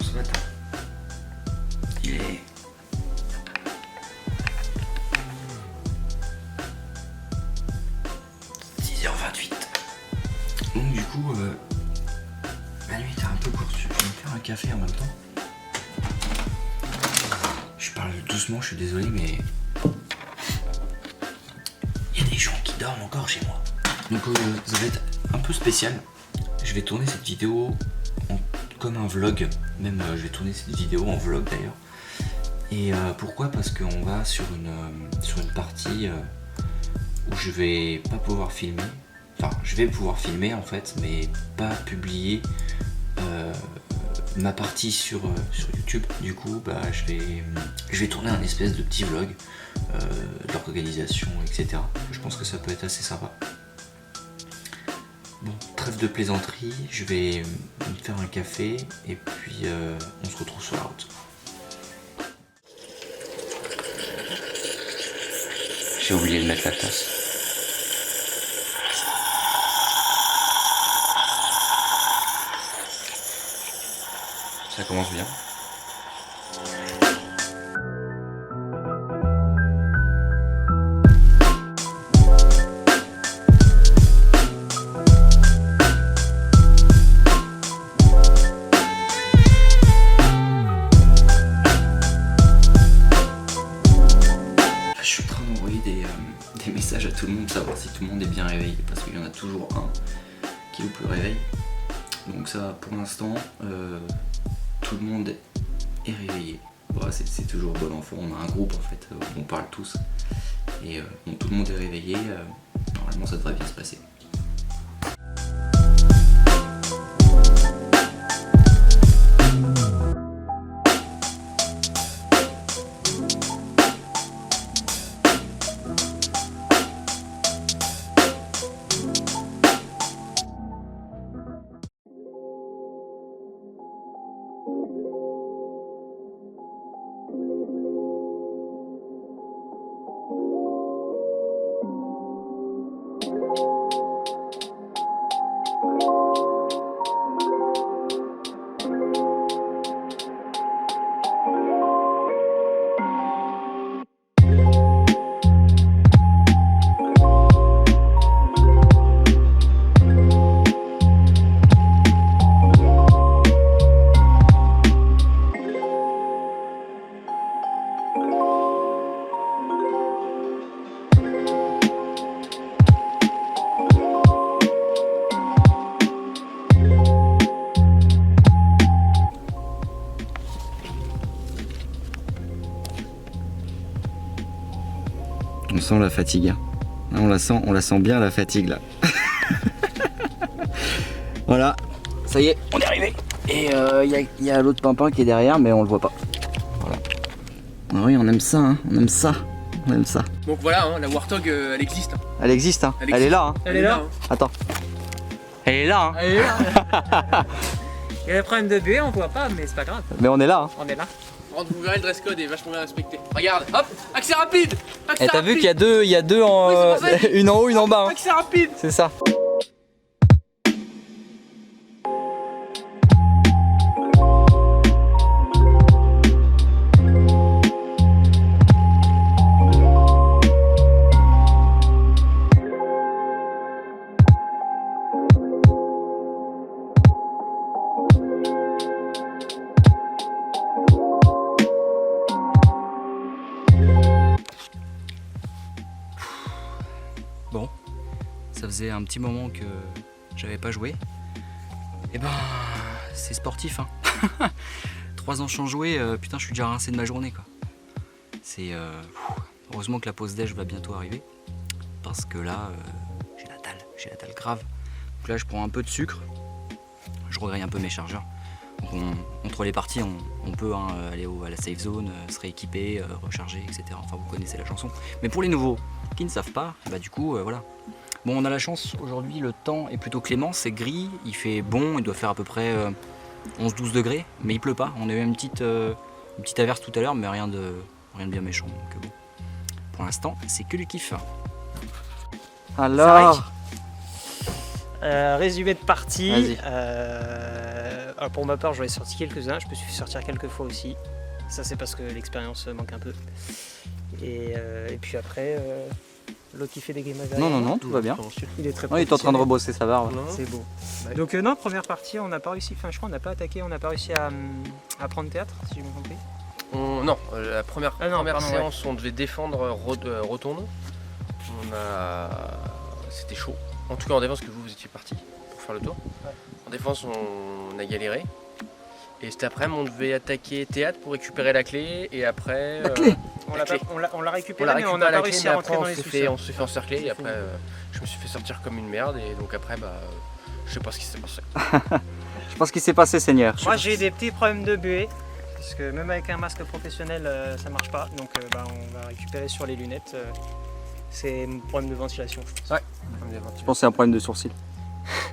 ce matin. Il est... Donc du coup, la nuit était un peu courte, je vais me faire un café en même temps. Je parle doucement, je suis désolé, mais il y a des gens qui dorment encore chez moi. Donc ça va être un peu spécial. Je vais tourner cette vidéo comme un vlog, même je vais tourner cette vidéo en vlog d'ailleurs. Et pourquoi? Parce qu'on va sur une partie où je vais pas pouvoir filmer. Enfin, je vais pouvoir filmer en fait, mais pas publier ma partie sur YouTube. Du coup, bah, je vais tourner un espèce de petit vlog de l'organisation, etc. Je pense que ça peut être assez sympa. Bon, trêve de plaisanterie, je vais me faire un café et puis on se retrouve sur la route. J'ai oublié de mettre la tasse. Ça commence bien. Je suis en train d'envoyer des messages à tout le monde, savoir si tout le monde est bien réveillé, parce qu'il y en a toujours un qui loupe le réveil. Donc ça, pour l'instant, tout le monde est réveillé. Bon, c'est toujours bon enfant, on a un groupe en fait, où on parle tous. Et bon, tout le monde est réveillé, normalement ça devrait bien se passer. On sent la fatigue. On la sent bien la fatigue là. Voilà, ça y est, on est arrivé. Et il y a l'autre pimpin qui est derrière, mais on le voit pas. Voilà. Ah oui, on aime ça, hein. On aime ça. On aime ça. Donc voilà, hein, la Warthog, elle existe. Elle existe, hein. Elle est là. Hein. Elle est là. Attends. Elle est là. Hein. Elle est là. Il y a des problèmes de buée, on voit pas, mais c'est pas grave. Mais on est là. Hein. On est là. Vous verrez, le dress code est vachement bien respecté. Regarde, hop, accès rapide. Et t'as vu qu'il y a deux en... Oui, une en haut, une en bas. Hein. Accès rapide. C'est ça. Bon, ça faisait un petit moment que j'avais pas joué. Et ben, c'est sportif, hein. 3 ans sans jouer, putain, je suis déjà rincé de ma journée, quoi. C'est heureusement que la pause déj va bientôt arriver, parce que là, j'ai la dalle grave. Donc là, je prends un peu de sucre, je regrette un peu mes chargeurs. Donc entre les parties, on peut hein, aller à la safe zone, se rééquiper, recharger, etc. Enfin, vous connaissez la chanson. Mais pour les nouveaux qui ne savent pas, bah du coup, voilà. Bon, on a la chance, aujourd'hui, le temps est plutôt clément, c'est gris, il fait bon, il doit faire à peu près 11-12 degrés, mais il pleut pas. On a eu une petite averse tout à l'heure, mais rien de bien méchant. Donc bon, pour l'instant, c'est que du kiff. Alors, résumé de partie. Alors pour ma part, j'en ai sorti quelques-uns, je me suis fait sortir quelques fois aussi. Ça c'est parce que l'expérience manque un peu. Et puis après, l'autre qui fait des grimaces derrière. Non, tout va bien. Il est très Non, il est en train de professionnel. rebosser sa barbe. C'est beau. Ouais. Donc non, première partie, on n'a pas réussi, enfin je crois on n'a pas attaqué, on n'a pas réussi à prendre théâtre, si j'ai bien compris. Non, la première, Ah non, première pardon, séance, on devait défendre Rotonde. C'était chaud. En tout cas en défense, que vous étiez parti pour faire le tour. Ouais. En défense, on a galéré. Et cet après-midi, on devait attaquer théâtre pour récupérer la clé. Et après. La clé On La l'a clé. récupéré, mais on n'a pas réussi à rentrer dans les sous-sols. on s'est fait encercler. Et après, je me suis fait sortir comme une merde. Et donc après, je sais pas ce qui s'est passé. Je pense qu'il s'est passé, Seigneur. Moi j'ai eu des petits problèmes de buée, parce que même avec un masque professionnel ça marche pas, donc on va récupérer sur les lunettes. C'est un problème de ventilation, je pense. Je pense que c'est un problème de sourcil.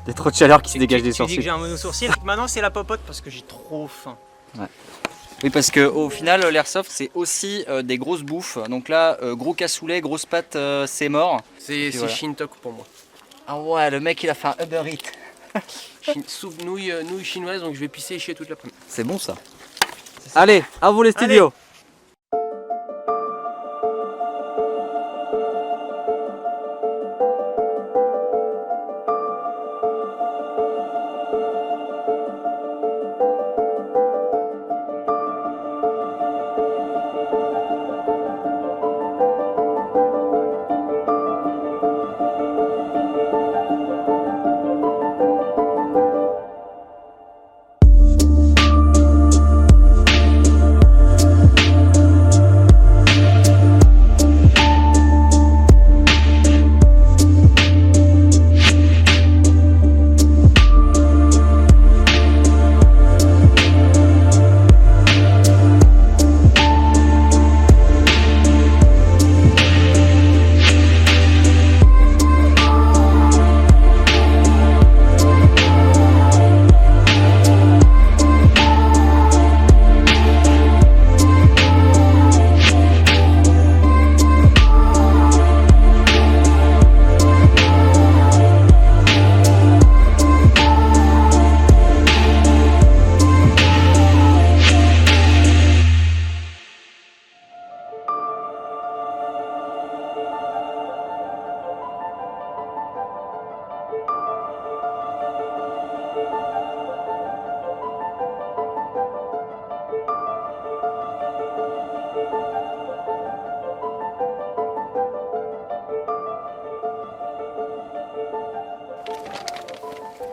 Des trop de chaleur qui se dégage des Tu dis que sourcils. j'ai un monosourcil. Maintenant c'est la popote parce que j'ai trop faim. Oui, parce qu'au final, l'airsoft, c'est aussi des grosses bouffes. Donc là, gros cassoulet, grosse pâte, c'est mort. C'est voilà. Shintok pour moi. Ah ouais, le mec, il a fait un Uber Eats. Soupe nouilles chinoises, donc je vais pisser et chier toute l'après-midi. C'est bon, ça. Allez, à vous les studios.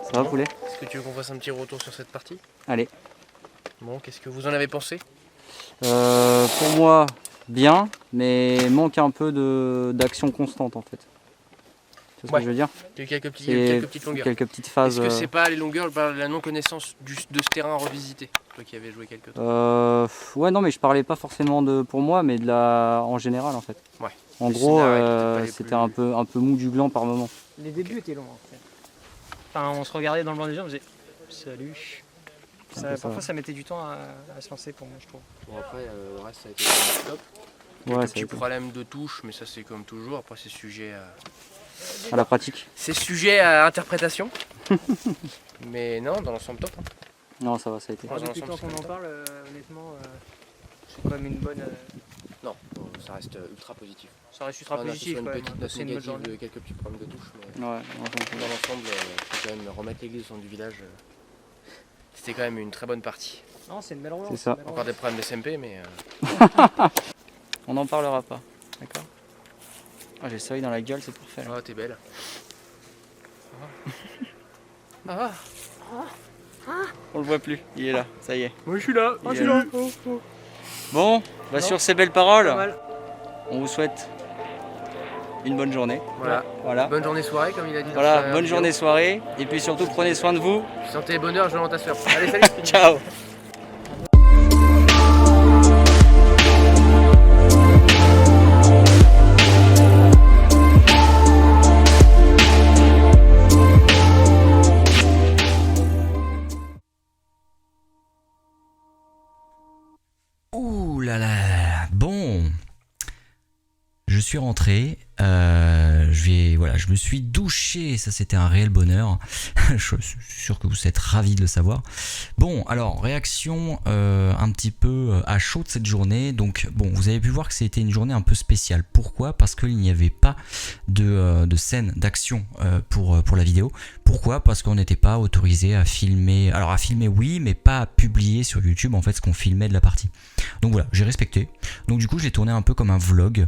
Ça va, poulet? Est-ce que tu veux qu'on fasse un petit retour sur cette partie? Allez. Bon, qu'est-ce que vous en avez pensé? Pour moi, bien, mais manque un peu d'action constante en fait. Tu vois ce que je veux dire? Il y a eu quelques C'est petites longueurs. quelques petites phases. Est-ce que c'est pas les longueurs, la non-connaissance de ce terrain revisité? Toi qui avais joué quelques temps. Ouais, non, mais je parlais pas forcément de pour moi, mais en général en fait. Ouais. En Les gros, scénarios étaient peut-être pas les c'était plus- un peu mou du gland par moment. Les débuts étaient longs en fait. Enfin, on se regardait dans le blanc des yeux, on faisait salut. Parfois ça mettait du temps à se lancer pour moi, je trouve. Bon, après, le reste, ça a été top. Ouais, Quelques ça a petits été. problèmes de touche, mais ça, c'est comme toujours. Après, c'est sujet À la pratique. à interprétation. Mais non, dans l'ensemble, top. Hein. Non, ça va, ça a été. Ouais. Depuis le temps qu'on en parle, honnêtement, c'est quand même une bonne. Non, ça reste ultra positif. Ça reste ultra On a positif une quand même. petite hein. note C'est une bonne négative journée. de quelques petits problèmes de touche, mais Ouais, dans l'ensemble, faut quand même remettre l'église au centre du village. C'était quand même une très bonne partie. Non, c'est une belle relance. C'est ça. une belle Encore relance. des problèmes de SMP, mais on n'en parlera pas. D'accord. Ah, j'ai le soleil dans la gueule, c'est parfait. Là. oh, t'es belle. On le voit plus, il est là, ça y est. Moi, je suis là. Il est là. Bon, bah sur ces belles paroles, Pas mal. on vous souhaite une bonne journée. Voilà. Voilà. Bonne journée, soirée, comme il a dit. dans Voilà, sa bonne vidéo. journée, soirée. Et puis surtout, prenez soin de vous. Santé et bonheur, je demande ta soeur. Allez, salut. Ciao. Ouh là là, bon. Je suis rentré, je me suis douché, ça c'était un réel bonheur. Je suis sûr que vous êtes ravis de le savoir. Bon, alors réaction un petit peu à chaud de cette journée. Donc bon, vous avez pu voir que c'était une journée un peu spéciale. Pourquoi ? Parce qu'il n'y avait pas de scène d'action pour la vidéo. Pourquoi ? Parce qu'on n'était pas autorisé à filmer. Alors à filmer oui, mais pas à publier sur YouTube en fait ce qu'on filmait de la partie. Donc voilà, j'ai respecté. Donc du coup, je l'ai tourné un peu comme un vlog.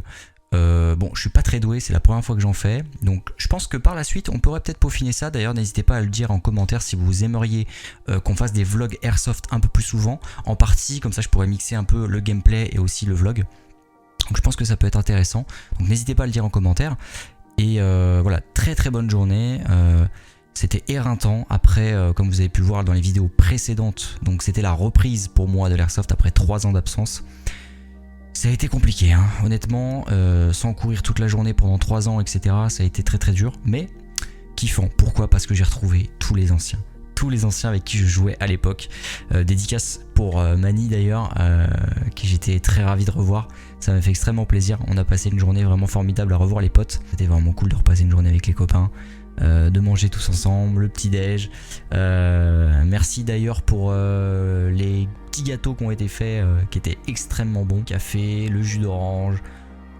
Bon, je suis pas très doué, c'est la première fois que j'en fais. Donc je pense que par la suite, on pourrait peut-être peaufiner ça. D'ailleurs, n'hésitez pas à le dire en commentaire si vous aimeriez qu'on fasse des vlogs Airsoft un peu plus souvent. En partie, comme ça je pourrais mixer un peu le gameplay et aussi le vlog. Donc je pense que ça peut être intéressant. Donc n'hésitez pas à le dire en commentaire. Et voilà, très très bonne journée. C'était éreintant après, comme vous avez pu le voir dans les vidéos précédentes. Donc c'était la reprise pour moi de l'Airsoft après 3 ans d'absence. Ça a été compliqué, hein. Honnêtement, sans courir toute la journée pendant 3 ans, etc. Ça a été très très dur, mais kiffant. Pourquoi ? Parce que j'ai retrouvé tous les anciens avec qui je jouais à l'époque. Dédicace pour Mani d'ailleurs, qui j'étais très ravi de revoir. Ça m'a fait extrêmement plaisir. On a passé une journée vraiment formidable à revoir les potes. C'était vraiment cool de repasser une journée avec les copains. De manger tous ensemble, le petit déj. Merci d'ailleurs pour les petits gâteaux qui ont été faits, qui étaient extrêmement bons. Café, le jus d'orange,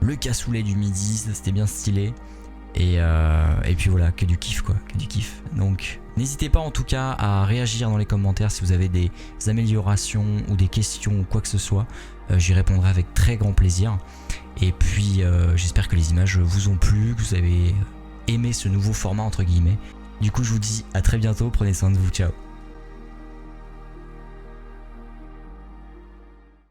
le cassoulet du midi, ça c'était bien stylé. Et puis voilà, que du kiff quoi, que du kiff. Donc n'hésitez pas en tout cas à réagir dans les commentaires si vous avez des améliorations ou des questions ou quoi que ce soit. J'y répondrai avec très grand plaisir. Et puis j'espère que les images vous ont plu, que vous avez aimé ce nouveau format entre guillemets. Du coup je vous dis à très bientôt, prenez soin de vous, ciao.